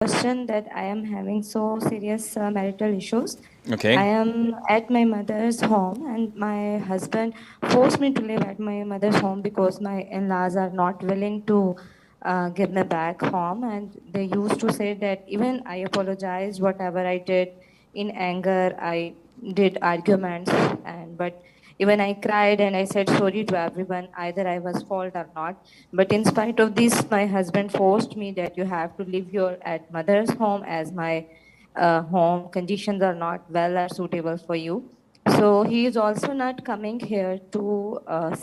question that I am having so serious marital issues. I Okay. am at my mother's home, and my husband forced me to live at my mother's home because my in-laws are not willing to give me back home. And they used to say that even I apologized, whatever I did in anger, I did arguments, and but even I cried and I said sorry to everyone, either I was fault or not. But in spite of this, my husband forced me that you have to live your at mother's home, as my home conditions are not well or suitable for you. So he is also not coming here to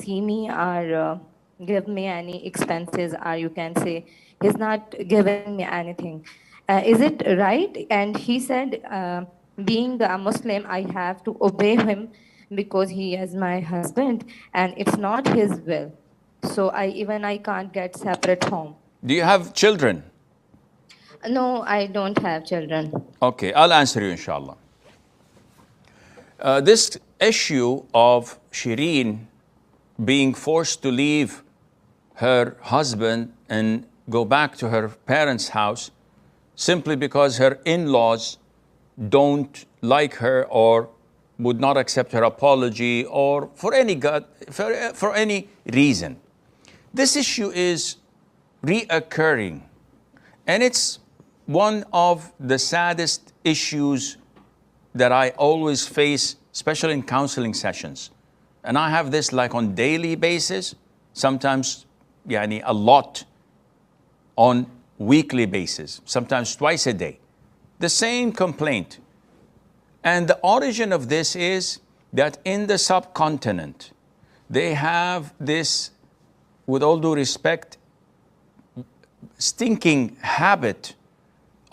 see me or give me any expenses, or you can say he's not giving me anything. Is it right? And he said, being a Muslim, I have to obey him because he is my husband, and it's not his will. So I can't get separate home. Do you have children? No, I don't have children. Okay, I'll answer you, inshallah. This issue of Shireen being forced to leave her husband and go back to her parents' house simply because her in-laws don't like her or would not accept her apology, or for any reason. This issue is reoccurring, and it's one of the saddest issues that I always face, especially in counseling sessions. And I have this like on daily basis, sometimes yani a lot on weekly basis, sometimes twice a day. The same complaint. And the origin of this is that in the subcontinent, they have this, with all due respect, stinking habit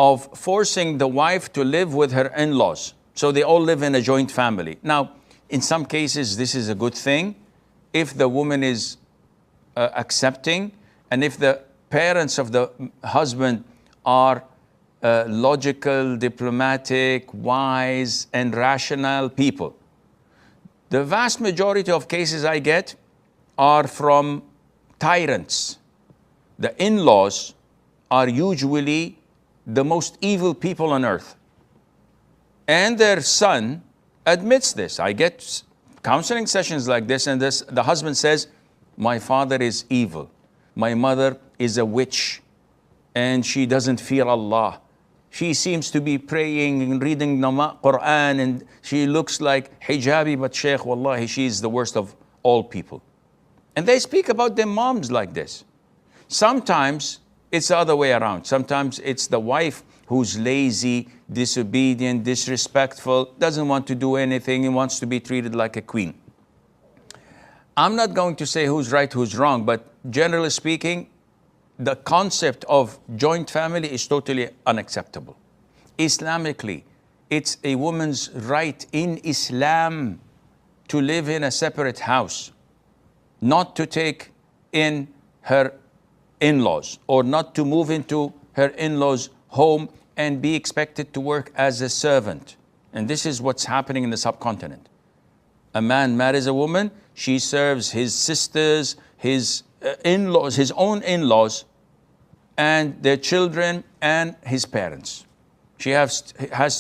of forcing the wife to live with her in-laws. So they all live in a joint family. Now, in some cases, this is a good thing if the woman is accepting, and if the parents of the husband are logical, diplomatic, wise, and rational people. The vast majority of cases I get are from tyrants. The in-laws are usually the most evil people on earth. And their son admits this. I get counseling sessions like this, and the husband says, my father is evil. My mother is a witch, and she doesn't fear Allah. She seems to be praying and reading the Quran, and she looks like hijabi, but Sheikh, wallahi, she's the worst of all people. And they speak about their moms like this. Sometimes it's the other way around. Sometimes it's the wife who's lazy, disobedient, disrespectful, doesn't want to do anything, and wants to be treated like a queen. I'm not going to say who's right, who's wrong, but generally speaking, the concept of joint family is totally unacceptable. Islamically, it's a woman's right in Islam to live in a separate house, not to take in her in-laws, or not to move into her in-laws' home and be expected to work as a servant. And this is what's happening in the subcontinent. A man marries a woman, she serves his sisters, his in-laws, his own in-laws, and their children and his parents. She has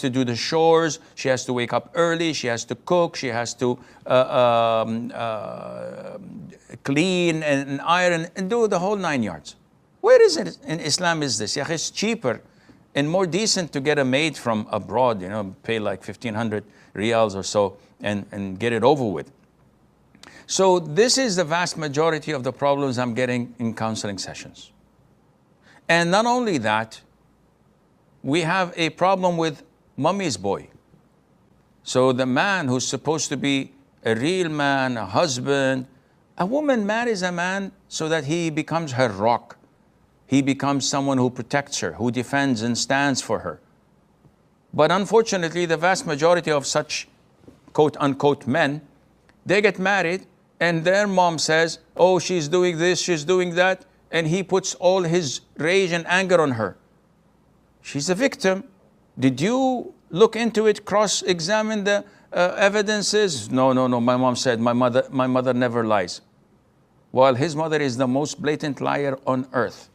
to do the chores, she has to wake up early, she has to cook, she has to clean and iron and do the whole 9 yards. Where is it in Islam is this? Yeah, it's cheaper and more decent to get a maid from abroad, pay like 1,500 riyals or so and get it over with. So this is the vast majority of the problems I'm getting in counseling sessions. And not only that, we have a problem with mommy's boy. So the man who's supposed to be a real man, a husband, a woman marries a man so that he becomes her rock. He becomes someone who protects her, who defends and stands for her. But unfortunately, the vast majority of such quote unquote men, they get married and their mom says, oh, she's doing this, she's doing that, and he puts all his rage and anger on her. She's a victim. Did you look into it, cross-examine the evidences? No, my mom said, my mother never lies. Well, his mother is the most blatant liar on earth.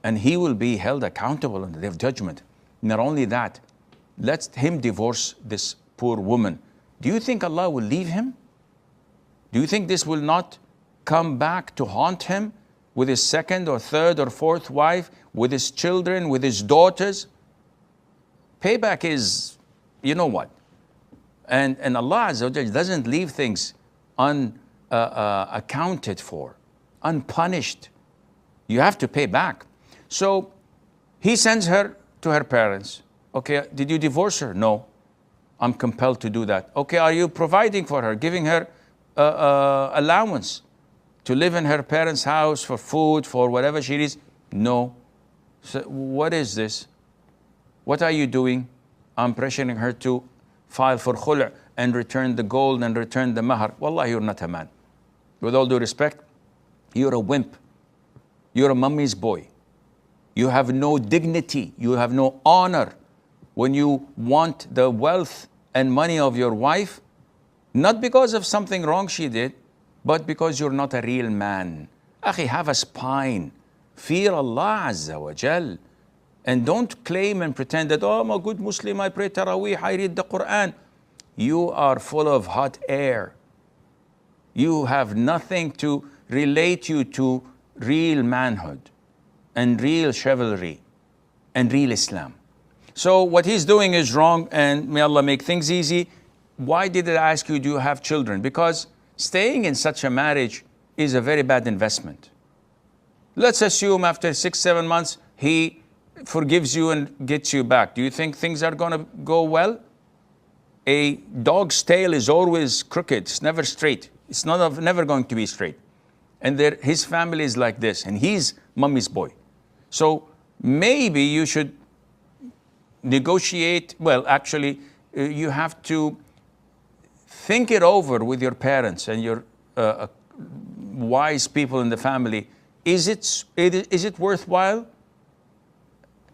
and he will be held accountable on the day of judgment. Not only that, let him divorce this poor woman. Do you think Allah will leave him? Do you think this will not come back to haunt him with his second or third or fourth wife, with his children, with his daughters? Payback is, you know what? And Allah Azza wa Jalla doesn't leave things unaccounted for, unpunished. You have to pay back. So he sends her to her parents. Okay, did you divorce her? No, I'm compelled to do that. Okay, are you providing for her, giving her allowance to live in her parents' house for food, for whatever she needs? No. So what is this? What are you doing? I'm pressuring her to file for khul' and return the gold and return the mahar. Wallah, you're not a man. With all due respect, you're a wimp. You're a mummy's boy. You have no dignity. You have no honor when you want the wealth and money of your wife, not because of something wrong she did, but because you're not a real man. Akhi, have a spine. Fear Allah Azza wa Jal. And don't claim and pretend that, oh, I'm a good Muslim, I pray Taraweeh, I read the Quran. You are full of hot air. You have nothing to relate you to real manhood and real chivalry and real Islam. So what he's doing is wrong, and may Allah make things easy. Why did I ask you, do you have children? Because staying in such a marriage is a very bad investment. Let's assume after 6-7 months, he forgives you and gets you back. Do you think things are going to go well? A dog's tail is always crooked. It's never straight. It's never going to be straight. And his family is like this, and he's mummy's boy. So maybe you should negotiate. Well, actually, you have to think it over with your parents and your wise people in the family. Is it worthwhile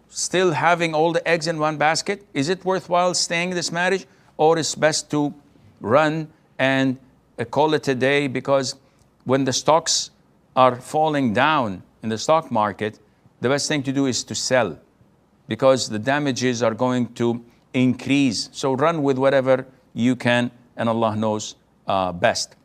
still having all the eggs in one basket? Is it worthwhile staying in this marriage? Or it's best to run and call it a day? Because when the stocks are falling down in the stock market, the best thing to do is to sell, because the damages are going to increase. So run with whatever you can, and Allah knows best.